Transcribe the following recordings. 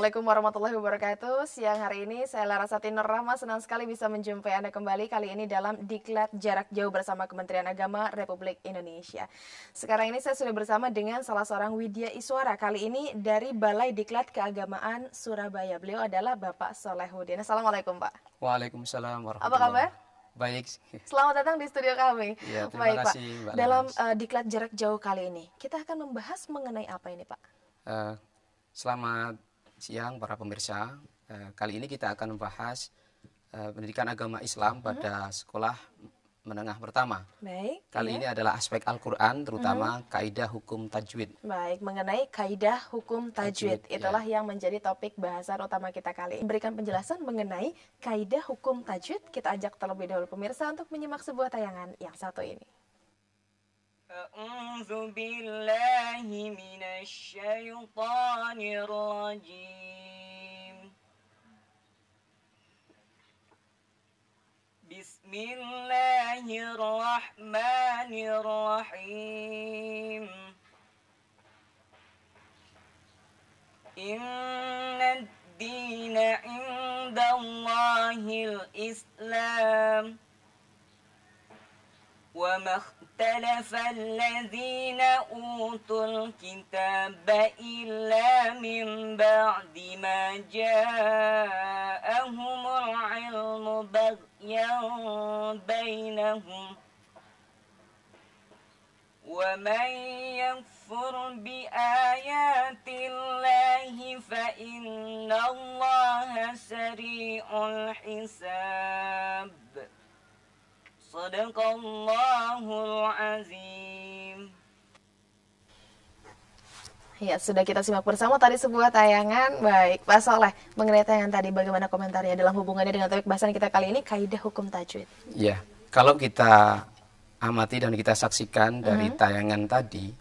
Assalamualaikum warahmatullahi wabarakatuh. Siang hari ini saya Larasati Nur Rahma senang sekali bisa menjumpai Anda kembali kali ini dalam Diklat Jarak Jauh bersama Kementerian Agama Republik Indonesia. Sekarang ini saya sudah bersama dengan salah seorang Widya Iswara, kali ini dari Balai Diklat Keagamaan Surabaya. Beliau adalah Bapak Solehudin. Assalamualaikum Pak. Waalaikumsalam Apa warahmatullahi kabar? Baik. Selamat datang di studio kami. Ya, terima Baik Pak, kasih Mbak dalam Laras. Diklat Jarak Jauh kali ini kita akan membahas mengenai apa ini Pak? Selamat siang para pemirsa. Kali ini kita akan membahas pendidikan agama Islam pada sekolah menengah pertama. Baik. Kali ini adalah aspek Al-Quran, terutama kaidah hukum tajwid. Baik, mengenai kaidah hukum tajwid. Itulah yang menjadi topik bahasan utama kita kali ini. Berikan penjelasan mengenai kaidah hukum tajwid. Kita ajak terlebih dahulu pemirsa untuk menyimak sebuah tayangan yang satu ini. A'udzu billahi minasy syaithanir rajim. Bismillahirrahmanirrahim. Innad dina 'indallahil Islam. وما اختلف الذين أوتوا الكتاب إلا من بعد ما جاءهم العلم بغيا بينهم ومن يكفر بآيات الله فإن الله سريع الحساب. Sadaqallahul azim. Ya, sudah kita simak bersama tadi sebuah tayangan. Baik, Pak Soleh, mengenai tayangan tadi bagaimana komentarnya dalam hubungannya dengan topik bahasan kita kali ini, kaidah hukum tajwid? Ya, kalau kita amati dan kita saksikan dari tayangan tadi,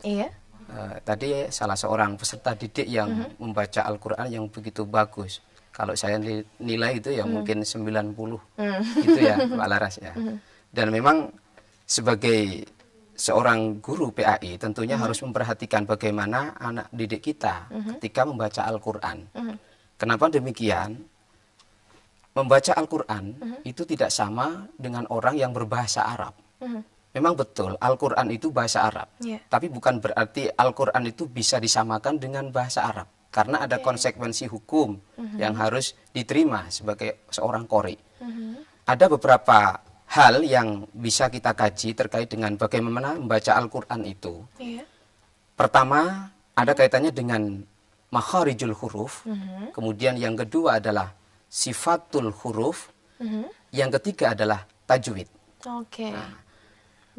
tadi salah seorang peserta didik yang membaca Al-Quran yang begitu bagus. Kalau saya nilai itu ya mungkin 90, gitu ya Pak Laras ya. Dan memang sebagai seorang guru PAI tentunya harus memperhatikan bagaimana anak didik kita ketika membaca Al-Quran. Kenapa demikian? Membaca Al-Quran itu tidak sama dengan orang yang berbahasa Arab. Memang betul Al-Quran itu bahasa Arab, tapi bukan berarti Al-Quran itu bisa disamakan dengan bahasa Arab. Karena ada konsekuensi hukum yang harus diterima sebagai seorang qori. Ada beberapa hal yang bisa kita kaji terkait dengan bagaimana membaca Al-Quran itu. Pertama, ada kaitannya dengan makharijul huruf. Kemudian yang kedua adalah sifatul huruf. Yang ketiga adalah tajwid. Oke.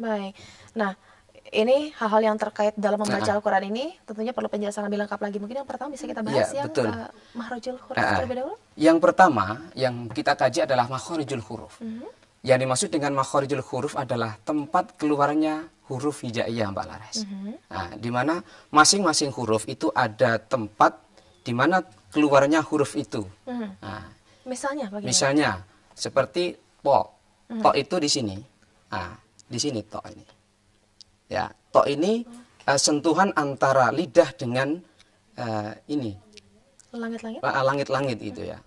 Baik. Nah, ini hal-hal yang terkait dalam membaca Al-Quran ini tentunya perlu penjelasan lebih lengkap lagi. Mungkin yang pertama bisa kita bahas yang makharijul huruf terlebih dahulu. Yang pertama yang kita kaji adalah makharijul huruf. Yang dimaksud dengan makharijul huruf adalah tempat keluarnya huruf hijaiyah, Mbak Laras. Nah, di mana masing-masing huruf itu ada tempat di mana keluarnya huruf itu. Nah, misalnya bagaimana? Misalnya seperti to. To itu di sini. Nah, di sini to ini. Ya, to ini sentuhan antara lidah dengan ini. Langit-langit? Langit-langit itu ya.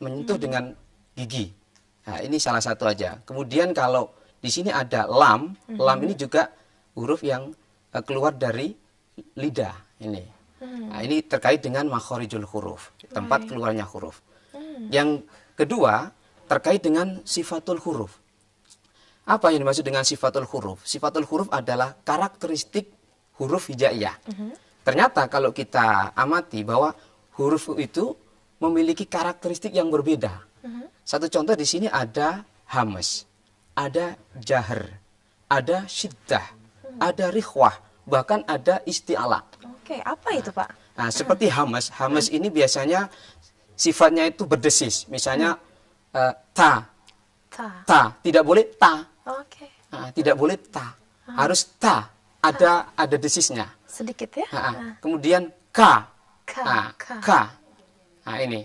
Menyentuh dengan gigi. Nah, ini salah satu aja. Kemudian kalau di sini ada lam, lam ini juga huruf yang keluar dari lidah ini. Nah, ini terkait dengan makharijul huruf, tempat keluarnya huruf. Yang kedua terkait dengan sifatul huruf. Apa yang dimaksud dengan sifatul huruf? Sifatul huruf adalah karakteristik huruf hijaiyah. Ternyata kalau kita amati bahwa huruf itu memiliki karakteristik yang berbeda. Satu contoh di sini ada hamas, ada jahr, ada syiddah, ada rikhwah, bahkan ada isti'ala. Oke, apa itu Pak? Nah, seperti hamas, hamas ini biasanya sifatnya itu berdesis. Misalnya ta, tidak boleh ta. Oke. Nah, tidak boleh ta, harus ta. Ada desisnya. Sedikit ya. Kemudian ka, ka. Nah ini,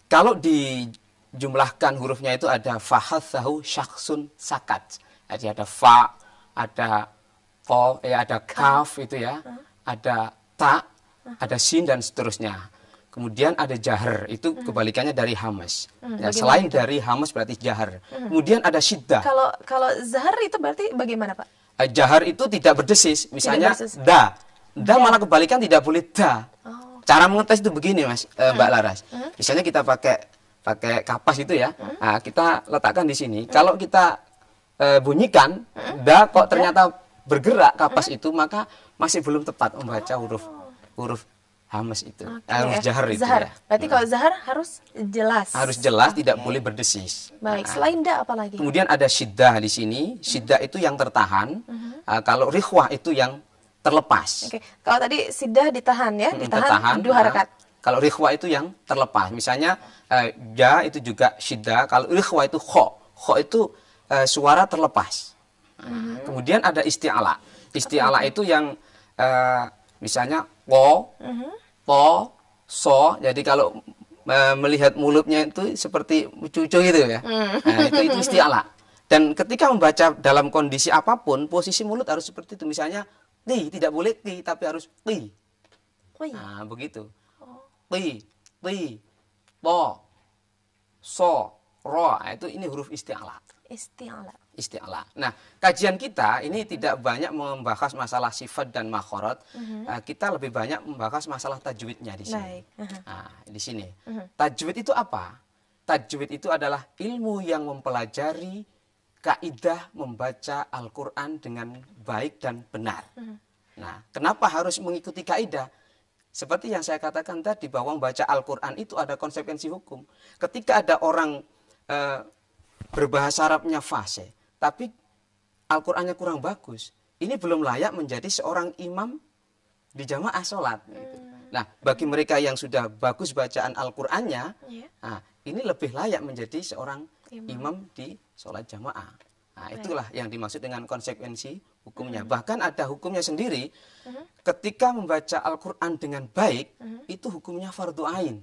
kalau dijumlahkan hurufnya itu ada fahathahu syakhsun sakat. Jadi ada fa, ada ko, ada kaf itu ya, ada ta, ada sin dan seterusnya. Kemudian ada jahar, itu kebalikannya dari hamas. Ya, selain itu? Dari hamas berarti jahar. Kemudian ada syiddah. Kalau zahar itu berarti bagaimana, Pak? Jahar itu tidak berdesis. Misalnya da. Da malah kebalikan tidak boleh da. Cara mengetes itu begini, Mas, Mbak Laras. Misalnya kita pakai kapas itu ya. Nah, kita letakkan di sini. Kalau kita bunyikan da kok ternyata bergerak kapas itu, maka masih belum tepat membaca huruf hamas itu. Huruf jahar itu ya. Berarti kalau zahar harus jelas. Harus jelas, tidak boleh berdesis. Baik, selain da apa lagi? Kemudian ada syiddah di sini. Syiddah itu yang tertahan. Kalau rikhwah itu yang terlepas. Kalau tadi syiddah ditahan ya, ditahan 2 harakat. Kalau rikhwah itu yang terlepas. Misalnya ja itu juga syiddah. Kalau rikhwah itu kho. Kho itu suara terlepas. Kemudian ada isti'ala. Isti'ala itu yang misalnya po, po, so. Jadi kalau melihat mulutnya itu seperti cucu gitu ya. Nah, itu isti'ala. Dan ketika membaca dalam kondisi apapun, posisi mulut harus seperti itu. Misalnya ti, tidak boleh ti, tapi harus ti. Nah, begitu. Ti, ti, po, so, ro. Nah, itu ini huruf isti'ala. Isti'ala. Nah, kajian kita ini tidak banyak membahas masalah sifat dan makhorat. Kita lebih banyak membahas masalah tajwidnya di sini. Nah, di sini. Tajwid itu apa? Tajwid itu adalah ilmu yang mempelajari kaidah membaca Al-Quran dengan baik dan benar. Nah, kenapa harus mengikuti kaidah? Seperti yang saya katakan tadi, bahwa membaca Al-Quran itu ada konsekuensi hukum. Ketika ada orang berbahasa Arabnya fasih, tapi Al-Qurannya kurang bagus, ini belum layak menjadi seorang imam di jamaah sholat. Gitu. Nah, bagi mereka yang sudah bagus bacaan Al-Qurannya, nah, ini lebih layak menjadi seorang imam di sholat jamaah. Nah, itulah yang dimaksud dengan konsekuensi hukumnya. Bahkan ada hukumnya sendiri, ketika membaca Al-Quran dengan baik, itu hukumnya fardu ain.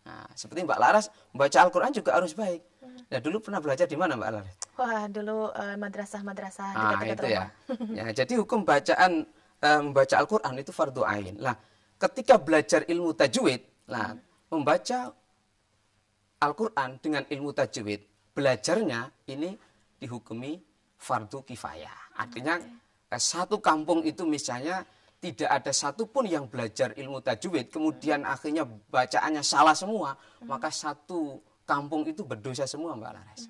Nah, seperti Mbak Laras, membaca Al-Quran juga harus baik. Nah, dulu pernah belajar di mana, Mbak Laras? Wah, dulu madrasah-madrasah dekat-dekat rumah. Ya, jadi hukum bacaan membaca Al-Quran itu fardu ain. Nah, ketika belajar ilmu tajwid, membaca Al-Quran dengan ilmu tajwid, belajarnya ini dihukumi fardu kifayah. Artinya satu kampung itu misalnya tidak ada satupun yang belajar ilmu tajwid, kemudian akhirnya bacaannya salah semua, maka satu kampung itu berdosa semua, Mbak Laras.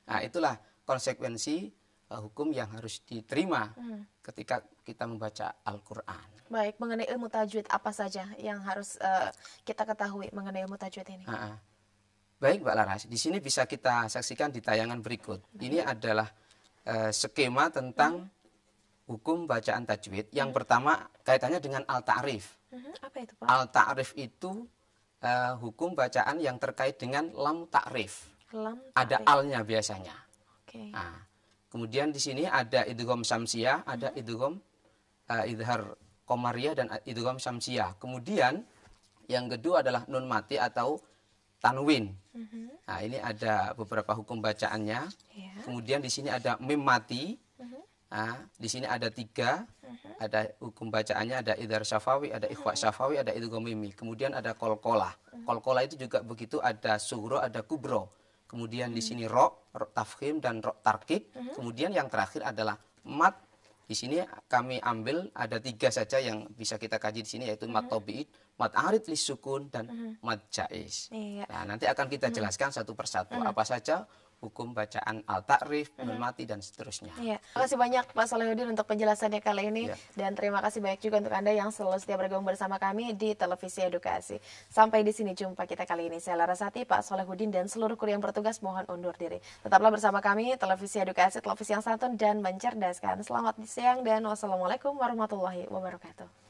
Nah, itulah konsekuensi hukum yang harus diterima ketika kita membaca Al-Quran. Baik, mengenai ilmu tajwid apa saja yang harus kita ketahui mengenai ilmu tajwid ini? Baik, Mbak Laras, di sini bisa kita saksikan di tayangan berikut. Ini adalah skema tentang hukum bacaan tajwid. Yang pertama kaitannya dengan al-ta'rif. Apa itu, Pak? Al-ta'rif itu hukum bacaan yang terkait dengan lam ta'rif. Ada alnya biasanya. Nah, kemudian di sini ada idgham syamsiyah, ada idgham idhar qamariyah dan idgham syamsiyah. Kemudian yang kedua adalah nun mati atau tanwin. Nah, ini ada beberapa hukum bacaannya. Kemudian di sini ada mim mati. Nah, di sini ada 3. Ada hukum bacaannya, ada idhar syafawi, ada ikhfa syafawi, ada idgham mimi. Kemudian ada qalqalah. Qalqalah itu juga begitu, ada sughra, ada kubro. Kemudian di sini ro tafkhim dan ro tarkik. Kemudian yang terakhir adalah mat. Di sini kami ambil ada 3 saja yang bisa kita kaji di sini, yaitu mat tabi'id, mat arid lisukun, dan mat jaiz. Nah, nanti akan kita jelaskan satu persatu apa saja hukum bacaan al-ta'rif, nun mati, dan seterusnya. Terima kasih banyak Pak Sholihudin untuk penjelasannya kali ini. Dan terima kasih banyak juga untuk Anda yang selalu setia bergabung bersama kami di Televisi Edukasi. Sampai di sini jumpa kita kali ini. Saya Larasati, Pak Sholihudin, dan seluruh kru yang bertugas mohon undur diri. Tetaplah bersama kami, Televisi Edukasi, televisi yang santun dan mencerdaskan. Selamat siang dan wassalamualaikum warahmatullahi wabarakatuh.